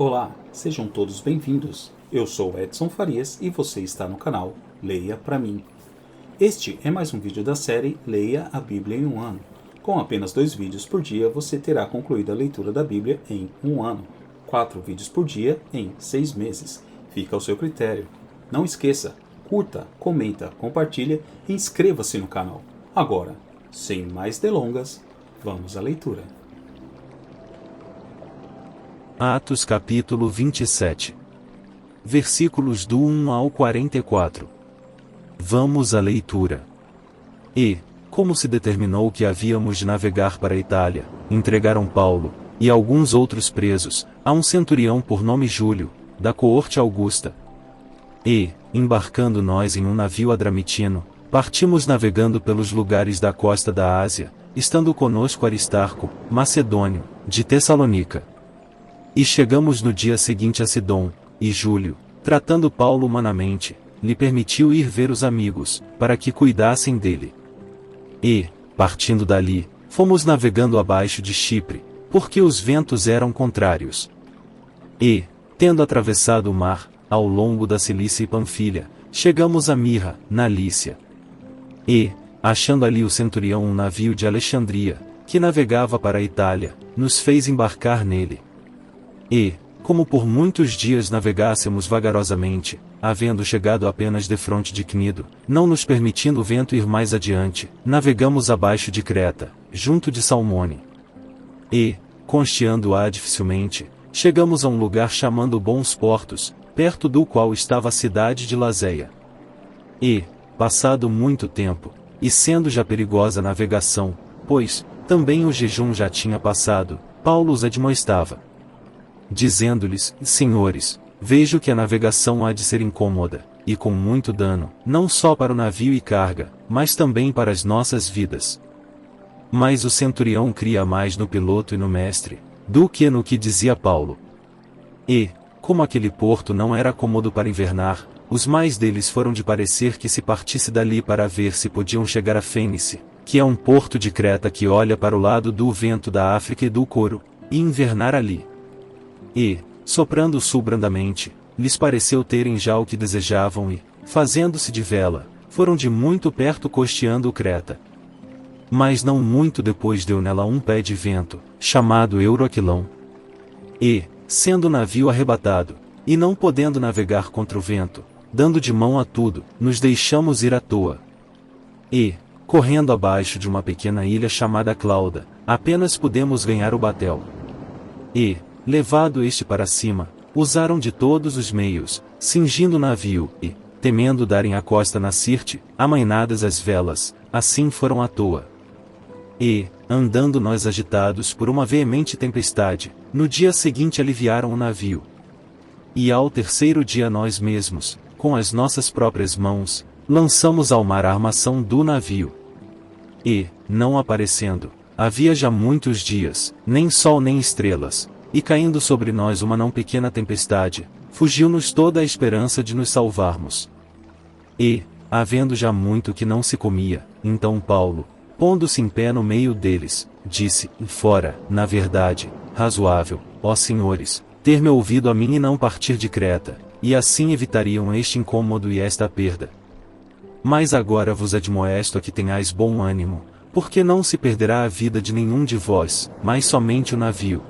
Olá, sejam todos bem-vindos. Eu sou Edson Farias e você está no canal Leia Pra Mim. Este é mais um vídeo da série Leia a Bíblia em um ano. Com apenas 2 vídeos por dia, você terá concluído a leitura da Bíblia em um ano. 4 vídeos por dia em 6 meses. Fica ao seu critério. Não esqueça, curta, comenta, compartilha e inscreva-se no canal. Agora, sem mais delongas, vamos à leitura. Atos capítulo 27. Versículos do 1 ao 44. Vamos à leitura. E, como se determinou que havíamos de navegar para a Itália, entregaram Paulo, e alguns outros presos, a um centurião por nome Júlio, da coorte Augusta. E, embarcando nós em um navio adramitino, partimos navegando pelos lugares da costa da Ásia, estando conosco Aristarco, macedônio, de Tessalônica. E chegamos no dia seguinte a Sidom, e Júlio, tratando Paulo humanamente, lhe permitiu ir ver os amigos, para que cuidassem dele. E, partindo dali, fomos navegando abaixo de Chipre, porque os ventos eram contrários. E, tendo atravessado o mar, ao longo da Cilícia e Panfilha, chegamos a Mirra, na Lícia. E, achando ali o centurião um navio de Alexandria, que navegava para a Itália, nos fez embarcar nele. E, como por muitos dias navegássemos vagarosamente, havendo chegado apenas defronte de Cnido, não nos permitindo o vento ir mais adiante, navegamos abaixo de Creta, junto de Salmone. E, consteando-a dificilmente, chegamos a um lugar chamado Bons Portos, perto do qual estava a cidade de Lazeia. E, passado muito tempo, e sendo já perigosa a navegação, pois, também o jejum já tinha passado, Paulo os admoestava, dizendo-lhes: Senhores, vejo que a navegação há de ser incômoda, e com muito dano, não só para o navio e carga, mas também para as nossas vidas. Mas o centurião cria mais no piloto e no mestre, do que no que dizia Paulo. E, como aquele porto não era cômodo para invernar, os mais deles foram de parecer que se partisse dali para ver se podiam chegar a Fênice, que é um porto de Creta que olha para o lado do vento da África e do Coro, e invernar ali. E, soprando o sul brandamente, lhes pareceu terem já o que desejavam e, fazendo-se de vela, foram de muito perto costeando Creta. Mas não muito depois deu nela um pé de vento, chamado Euroaquilão. E, sendo o navio arrebatado, e não podendo navegar contra o vento, dando de mão a tudo, nos deixamos ir à toa. E, correndo abaixo de uma pequena ilha chamada Clauda, apenas pudemos ganhar o batel. E, levado este para cima, usaram de todos os meios, cingindo o navio, e, temendo darem a costa na Sirte, amainadas as velas, assim foram à toa. E, andando nós agitados por uma veemente tempestade, no dia seguinte aliviaram o navio. E ao terceiro dia nós mesmos, com as nossas próprias mãos, lançamos ao mar a armação do navio. E, não aparecendo, havia já muitos dias, nem sol nem estrelas, e caindo sobre nós uma não pequena tempestade, fugiu-nos toda a esperança de nos salvarmos. E, havendo já muito que não se comia, então Paulo, pondo-se em pé no meio deles, disse: Fora, na verdade, razoável, ó senhores, ter-me ouvido a mim e não partir de Creta, e assim evitariam este incômodo e esta perda. Mas agora vos admoesto a que tenhais bom ânimo, porque não se perderá a vida de nenhum de vós, mas somente o navio.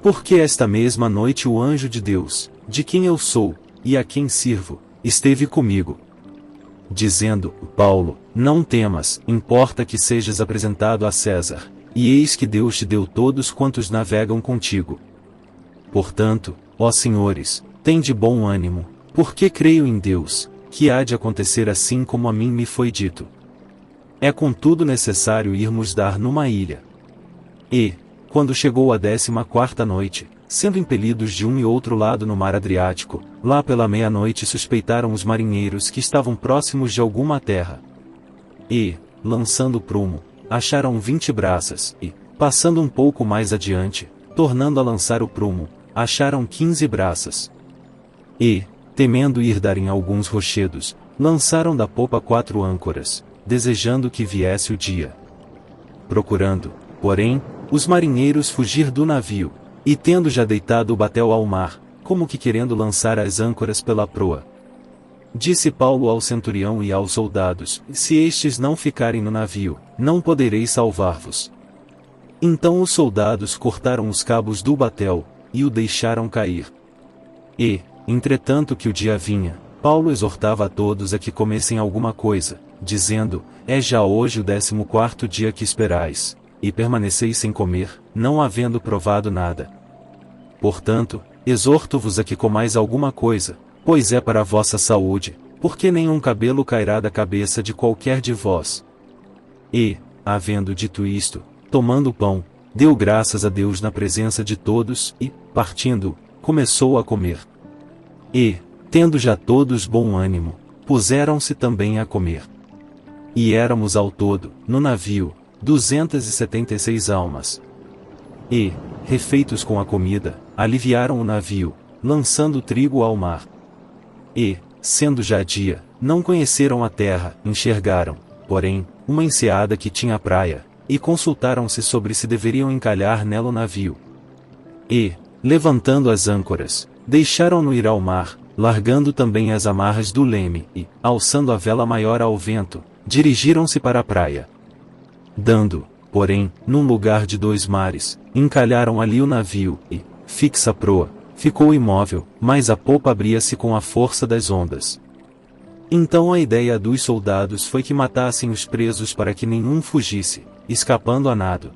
Porque esta mesma noite o anjo de Deus, de quem eu sou, e a quem sirvo, esteve comigo, dizendo: Paulo, não temas, importa que sejas apresentado a César, e eis que Deus te deu todos quantos navegam contigo. Portanto, ó senhores, tende bom ânimo, porque creio em Deus, que há de acontecer assim como a mim me foi dito. É contudo necessário irmos dar numa ilha. E, quando chegou a 14ª noite, sendo impelidos de um e outro lado no mar Adriático, lá pela meia-noite suspeitaram os marinheiros que estavam próximos de alguma terra. E, lançando prumo, acharam 20 braças, e, passando um pouco mais adiante, tornando a lançar o prumo, acharam 15 braças. E, temendo ir dar em alguns rochedos, lançaram da popa 4 âncoras, desejando que viesse o dia. Procurando, porém, os marinheiros fugir do navio, E tendo já deitado o batel ao mar, como que querendo lançar as âncoras pela proa, disse Paulo ao centurião e aos soldados: se estes não ficarem no navio, não podereis salvar-vos. Então os soldados cortaram os cabos do batel, e o deixaram cair. E, entretanto que o dia vinha, Paulo exortava a todos a que comessem alguma coisa, dizendo: é já hoje o 14º dia que esperais, e permaneceis sem comer, não havendo provado nada. Portanto, exorto-vos a que comais alguma coisa, pois é para a vossa saúde, porque nenhum cabelo cairá da cabeça de qualquer de vós. E, havendo dito isto, tomando o pão, deu graças a Deus na presença de todos, e, partindo, começou a comer. E, tendo já todos bom ânimo, puseram-se também a comer. E éramos ao todo, no navio, 276 almas. E, refeitos com a comida, aliviaram o navio, lançando trigo ao mar. E, sendo já dia, não conheceram a terra, enxergaram, porém, uma enseada que tinha praia, e consultaram-se sobre se deveriam encalhar nela o navio. E, levantando as âncoras, deixaram-no ir ao mar, largando também as amarras do leme, e, alçando a vela maior ao vento, dirigiram-se para a praia. Dando, porém, num lugar de 2 mares, encalharam ali o navio, e, fixa a proa, ficou imóvel, mas a popa abria-se com a força das ondas. Então a ideia dos soldados foi que matassem os presos para que nenhum fugisse, escapando a nado.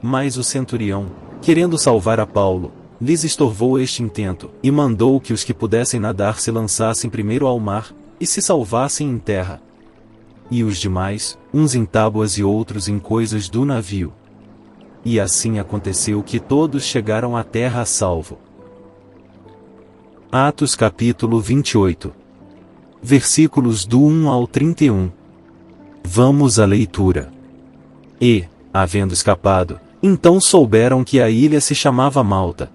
Mas o centurião, querendo salvar a Paulo, lhes estorvou este intento, e mandou que os que pudessem nadar se lançassem primeiro ao mar, e se salvassem em terra. E os demais, uns em tábuas e outros em coisas do navio. E assim aconteceu que todos chegaram à terra a salvo. Atos capítulo 28. Versículos do 1 ao 31. Vamos à leitura. E, havendo escapado, então souberam que a ilha se chamava Malta.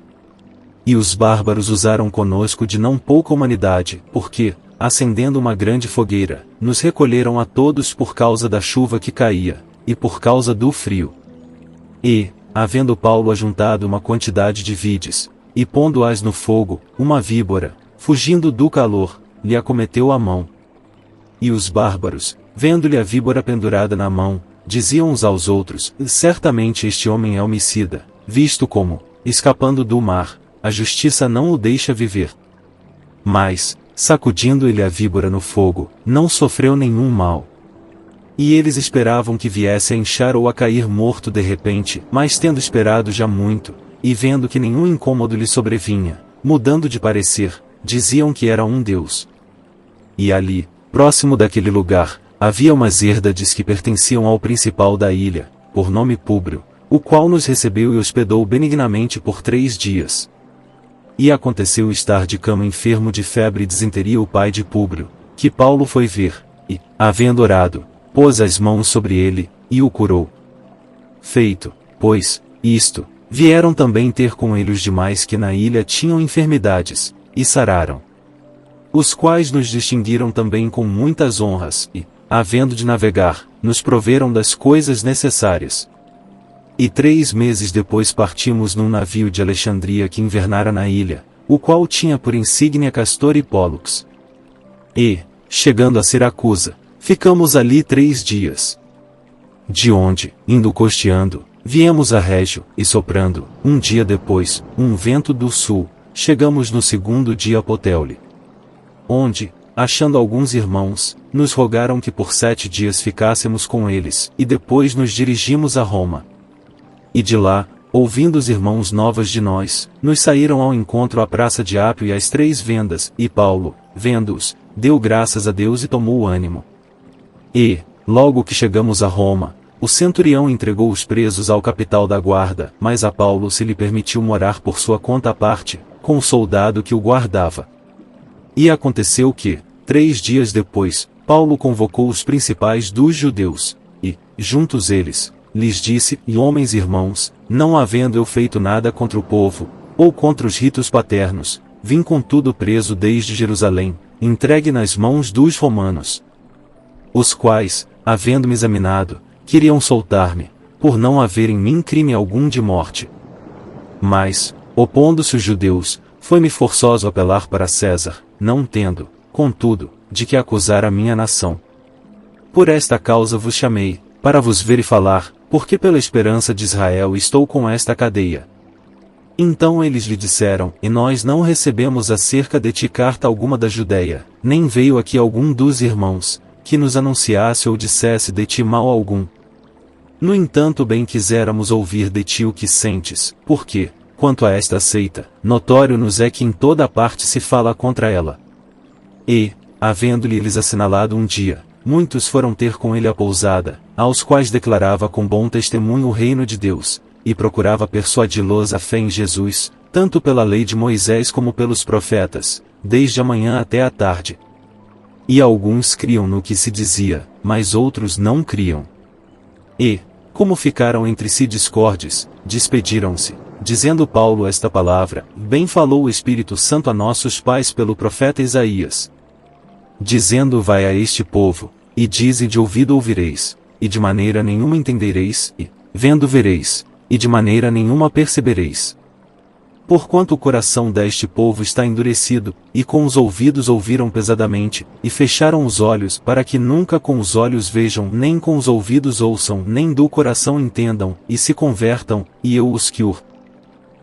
E os bárbaros usaram conosco de não pouca humanidade, porque, acendendo uma grande fogueira, nos recolheram a todos por causa da chuva que caía, e por causa do frio. E, havendo Paulo ajuntado uma quantidade de vides, e pondo-as no fogo, uma víbora, fugindo do calor, lhe acometeu a mão. E os bárbaros, vendo-lhe a víbora pendurada na mão, diziam uns aos outros: certamente este homem é homicida, visto como, escapando do mar, a justiça não o deixa viver. Mas, sacudindo-lhe a víbora no fogo, não sofreu nenhum mal. E eles esperavam que viesse a inchar ou a cair morto de repente, mas tendo esperado já muito, e vendo que nenhum incômodo lhe sobrevinha, mudando de parecer, diziam que era um deus. E ali, próximo daquele lugar, havia umas herdades que pertenciam ao principal da ilha, por nome Públio, o qual nos recebeu e hospedou benignamente por 3 dias. E aconteceu estar de cama enfermo de febre e disenteria o pai de Públio, que Paulo foi ver, e, havendo orado, pôs as mãos sobre ele, e o curou. Feito, pois, isto, vieram também ter com ele os demais que na ilha tinham enfermidades, e sararam. Os quais nos distinguiram também com muitas honras, e, havendo de navegar, nos proveram das coisas necessárias. E 3 meses depois partimos num navio de Alexandria que invernara na ilha, o qual tinha por insígnia Castor e Pólux. E, chegando a Siracusa, ficamos ali 3 dias. De onde, indo costeando, viemos a Régio, e soprando, um dia depois, um vento do sul, chegamos no 2º dia a Puteoli. Onde, achando alguns irmãos, nos rogaram que por 7 dias ficássemos com eles, e depois nos dirigimos a Roma. E de lá, ouvindo os irmãos novas de nós, nos saíram ao encontro à praça de Apio e às 3 vendas, e Paulo, vendo-os, deu graças a Deus e tomou ânimo. E, logo que chegamos a Roma, o centurião entregou os presos ao capitão da guarda, mas a Paulo se lhe permitiu morar por sua conta à parte, com o soldado que o guardava. E aconteceu que, 3 dias depois, Paulo convocou os principais dos judeus, e, juntos eles, lhes disse: e homens irmãos, não havendo eu feito nada contra o povo, ou contra os ritos paternos, vim contudo preso desde Jerusalém, entregue nas mãos dos romanos. Os quais, havendo-me examinado, queriam soltar-me, por não haver em mim crime algum de morte. Mas, opondo-se os judeus, foi-me forçoso apelar para César, não tendo, contudo, de que acusar a minha nação. Por esta causa vos chamei, para vos ver e falar, porque pela esperança de Israel estou com esta cadeia. Então eles lhe disseram, e nós não recebemos acerca de ti carta alguma da Judéia, nem veio aqui algum dos irmãos, que nos anunciasse ou dissesse de ti mal algum. No entanto bem quiséramos ouvir de ti o que sentes, porque, quanto a esta seita, notório nos é que em toda a parte se fala contra ela. E, havendo-lhe eles assinalado um dia, muitos foram ter com ele a pousada, aos quais declarava com bom testemunho o reino de Deus, e procurava persuadi-los a fé em Jesus, tanto pela lei de Moisés como pelos profetas, desde a manhã até a tarde. E alguns criam no que se dizia, mas outros não criam. E, como ficaram entre si discordes, despediram-se, dizendo Paulo esta palavra: bem falou o Espírito Santo a nossos pais pelo profeta Isaías, dizendo: vai a este povo, e dize de ouvido ouvireis, e de maneira nenhuma entendereis, e, vendo vereis, e de maneira nenhuma percebereis. Porquanto o coração deste povo está endurecido, e com os ouvidos ouviram pesadamente, e fecharam os olhos para que nunca com os olhos vejam, nem com os ouvidos ouçam, nem do coração entendam, e se convertam, e eu os cure.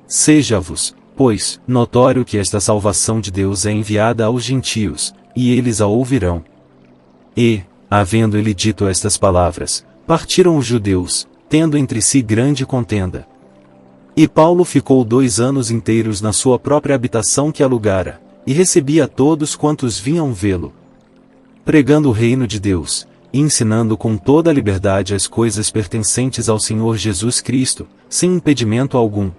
Seja-vos, pois, notório que esta salvação de Deus é enviada aos gentios, e eles a ouvirão. E, havendo ele dito estas palavras, partiram os judeus, tendo entre si grande contenda. E Paulo ficou 2 anos inteiros na sua própria habitação que alugara, e recebia todos quantos vinham vê-lo, pregando o reino de Deus, e ensinando com toda a liberdade as coisas pertencentes ao Senhor Jesus Cristo, sem impedimento algum.